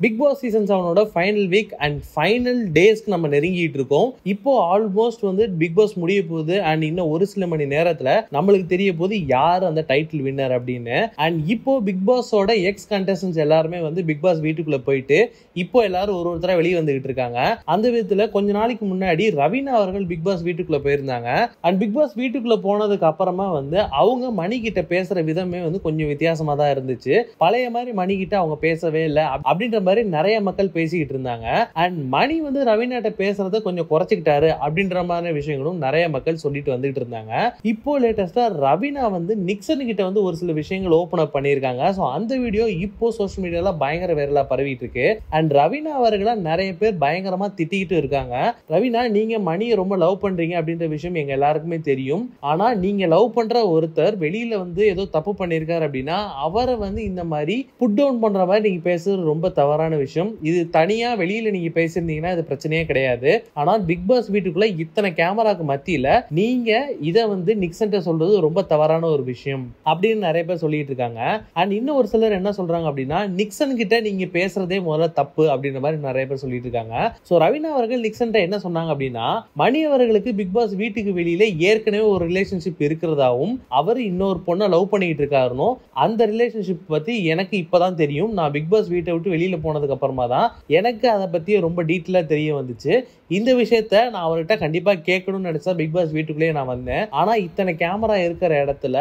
Big Boss season 7 final week and final டேஸ்க்கு நம்ம நெருங்கிட்டு இருக்கோம். இப்போ ஆல்மோஸ்ட் பிக் பாஸ் முடிய போகுது அண்ட் இன்னும் ஒரு சில மணி நேரத்துல நம்மளுக்கு தெரிய போகுது யார் அந்த டைட்டில் வின்னர் அப்படின்னு. அண்ட் இப்போ பிக் பாஸோட எக்ஸ் கண்டஸ்டன்ஸ் எல்லாருமே பிக் பாஸ் வீட்டுக்குள்ள போயிட்டு இப்போ எல்லாரும் ஒருத்தர வெளியே வந்துகிட்டு இருக்காங்க. அந்த விதத்துல கொஞ்ச நாளைக்கு முன்னாடி ரவீனா அவர்கள் பிக் பாஸ் வீட்டுக்குள்ள போயிருந்தாங்க. அண்ட் பிக் பாஸ் வீட்டுக்குள்ள போனதுக்கு அப்புறமா அவங்க மணி கிட்ட பேசுற விதமே கொஞ்சம் வித்தியாசமா தான் இருந்துச்சு. பழைய மாதிரி மணி கிட்ட அவங்க பேசவே இல்லை அப்படின்ற மாதிரி நிறைய மக்கள் பேசிக்கிட்டு இருந்தாங்க. அண்ட் மணி ரவீனாட்ட பேசுறத கொஞ்சம் குறைச்சிக்கிட்டாரு அப்படின்ற மாதிரி விஷயங்களும் நிறைய மக்கள் சொல்லிட்டு வந்துட்டு இருந்தாங்க. இப்போ லேட்டஸ்டா ரவீனா நிக்சன் கிட்ட ஒரு சில விஷயங்கள் ஓபன் அப் பண்ணியிருக்காங்க. ஸோ அந்த வீடியோ இப்போ சோஷியல் மீடியால பயங்கர வைரலா பரவிட்டு இருக்கு. அண்ட் ரவீனா அவர்களை நிறைய பேர் பயங்கரமா திட்டிக்கிட்டு இருக்காங்க. ரவீனா, நீங்க மணியை ரொம்ப லவ் பண்றீங்க அப்படின்ற விஷயம் எங்க எல்லாருக்குமே தெரியும். ஆனா நீங்க லவ் பண்ற ஒருத்தர் வெளியில ஏதோ தப்பு பண்ணிருக்காரு அப்படின்னா அவரை இந்த மாதிரி புட் டவுன் பண்ற மாதிரி நீங்க பேசுறது ரொம்ப தவறான விஷயம். இது தனியா வெளியில நீங்க பேசிருந்தீங்கன்னா இது பிரச்சனையே கிடையாது. ஆனா பிக் பாஸ் வீட்டுக்குள்ள இத்தனை கேமராக்கு மத்தியில நீங்க இதை நிக்சன் சொல்றது ரொம்ப தவறான ஒரு விஷயம் அப்படின்னு நிறைய பேர் சொல்லிட்டு இருக்காங்க. அண்ட் இன்னும் ஒரு சிலர் என்ன சொல்றாங்க அப்படின்னா நிக்சன் கிட்ட நீங்க பேசுறதே முதல்ல தப்பு அப்படின்ற மாதிரி நிறைய பேர் சொல்லிட்டு இருக்காங்க. சோ ரவீனா அவர்கள் நிக்சன் என்ன சொன்னாங்க அப்படின்னா மணி அவர்களுக்கு பிக் பாஸ் வீட்டுக்கு வெளியில ஏற்கனவே ஒரு ரிலேஷன்ஷிப் இருக்கிறதாவும் அவர் இன்னொரு பொண்ணை லவ் பண்ணிட்டு இருக்காருன்னு அந்த ரிலேஷன்ஷிப் பத்தி எனக்கு இப்பதான் தெரியும். நான் பிக் பாஸ் வீட்டை விட்டு வெளியில போனதுக்கு அப்புறமா தான் எனக்கு அதை பத்தி ரொம்ப டீட்டெயிலா தெரிய வந்துச்சு. இந்த விஷயத்த நான் அவர்கிட்ட கண்டிப்பா கேட்கணும்னு நினைச்சா பிக் பாஸ் வீட்டுக்குள்ளேயே நான் வந்தேன். ஆனா இத்தனை கேமரா இருக்கிற இடத்துல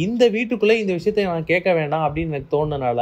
இந்த வீட்டுக்குள்ள இந்த விஷயத்த நான் கேட்க வேண்டாம் அப்படின்னு எனக்கு தோணுனால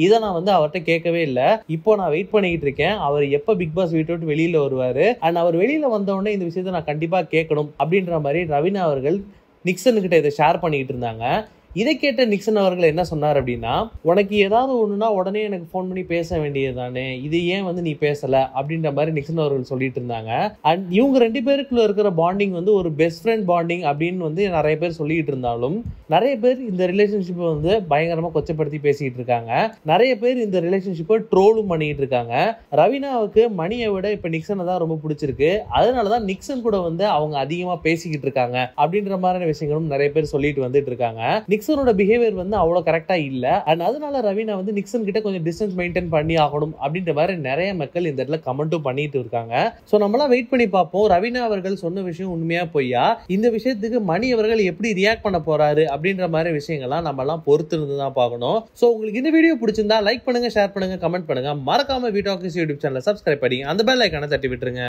இதை நான் அவர்கிட்ட கேட்கவே இல்லை. இப்போ நான் வெயிட் பண்ணிக்கிட்டு இருக்கேன் அவர் எப்ப பிக் பாஸ் வீட்டை விட்டு வெளியில வருவாரு. அண்ட் அவர் வெளியில வந்தோடனே இந்த விஷயத்த நான் கண்டிப்பா கேட்கணும் அப்படின்ற மாதிரி ரவீனா அவர்கள் நிக்சன் கிட்ட இதை ஷேர் பண்ணிக்கிட்டு இருந்தாங்க. இதை கேட்ட நிக்சன் அவர்கள் என்ன சொன்னார் அப்படின்னா உனக்கு ஏதாவது ஒண்ணுனா உடனே எனக்கு போன் பண்ணி பேச வேண்டியது தானே, இது ஏன் நீ பேசல அப்படின்ற மாதிரி நிக்சன் அவர்கள் சொல்லிட்டு இருந்தாங்க. அண்ட் இவங்க ரெண்டு பேருக்குள்ள இருக்கிற பாண்டிங் ஒரு பெஸ்ட் ஃப்ரெண்ட் பாண்டிங் அப்படின்னு நிறைய பேர் சொல்லிட்டு இருந்தாலும் நிறைய பேர் இந்த ரிலேஷன்ஷிப்பை பயங்கரமா கொச்சப்படுத்தி பேசிட்டு இருக்காங்க. நிறைய பேர் இந்த ரிலேஷன்ஷிப்பை ட்ரோலும் பண்ணிட்டு இருக்காங்க. ரவீனாவுக்கு மணியை விட இப்ப நிக்சனை தான் ரொம்ப பிடிச்சிருக்கு. அதனாலதான் நிக்சன் கூட அவங்க அதிகமா பேசிக்கிட்டு இருக்காங்க அப்படின்ற மாதிரியான விஷயங்களும் நிறைய பேர் சொல்லிட்டு வந்துட்டு இருக்காங்க. நிக்சனோட பிஹேவியர் அவ்வளவு கரெக்டா இல்ல. அண்ட் அதனால ரவீனா நிக்சன் கிட்ட கொஞ்சம் டிஸ்டன்ஸ் மெயின்டைன் பண்ணி ஆகணும் அப்படின்ற மாதிரி நிறைய மக்கள் இந்த இடத்துல கமெண்ட்டும் பண்ணிட்டு இருக்காங்க. சோ நம்மளாம் வெயிட் பண்ணி பார்ப்போம் ரவீனா அவர்கள் சொன்ன விஷயம் உண்மையா பொய்யா, இந்த விஷயத்துக்கு மணி அவர்கள் எப்படி ரியாக்ட் பண்ண போறாரு அப்படின்ற மாதிரி விஷயங்கள்லாம் நம்ம எல்லாம் பொறுத்து இருந்து தான் பார்க்கணும். சோ உங்களுக்கு இந்த வீடியோ பிடிச்சிருந்தா லைக் பண்ணுங்க, ஷேர் பண்ணுங்க, கமெண்ட் பண்ணுங்க. மறக்காம வி டாக்கிஸ் யூடியூப் சேனலை சப்ஸ்கிரைப் பண்ணி அந்த பெல் ஐகானை தட்டி விட்டுருங்க.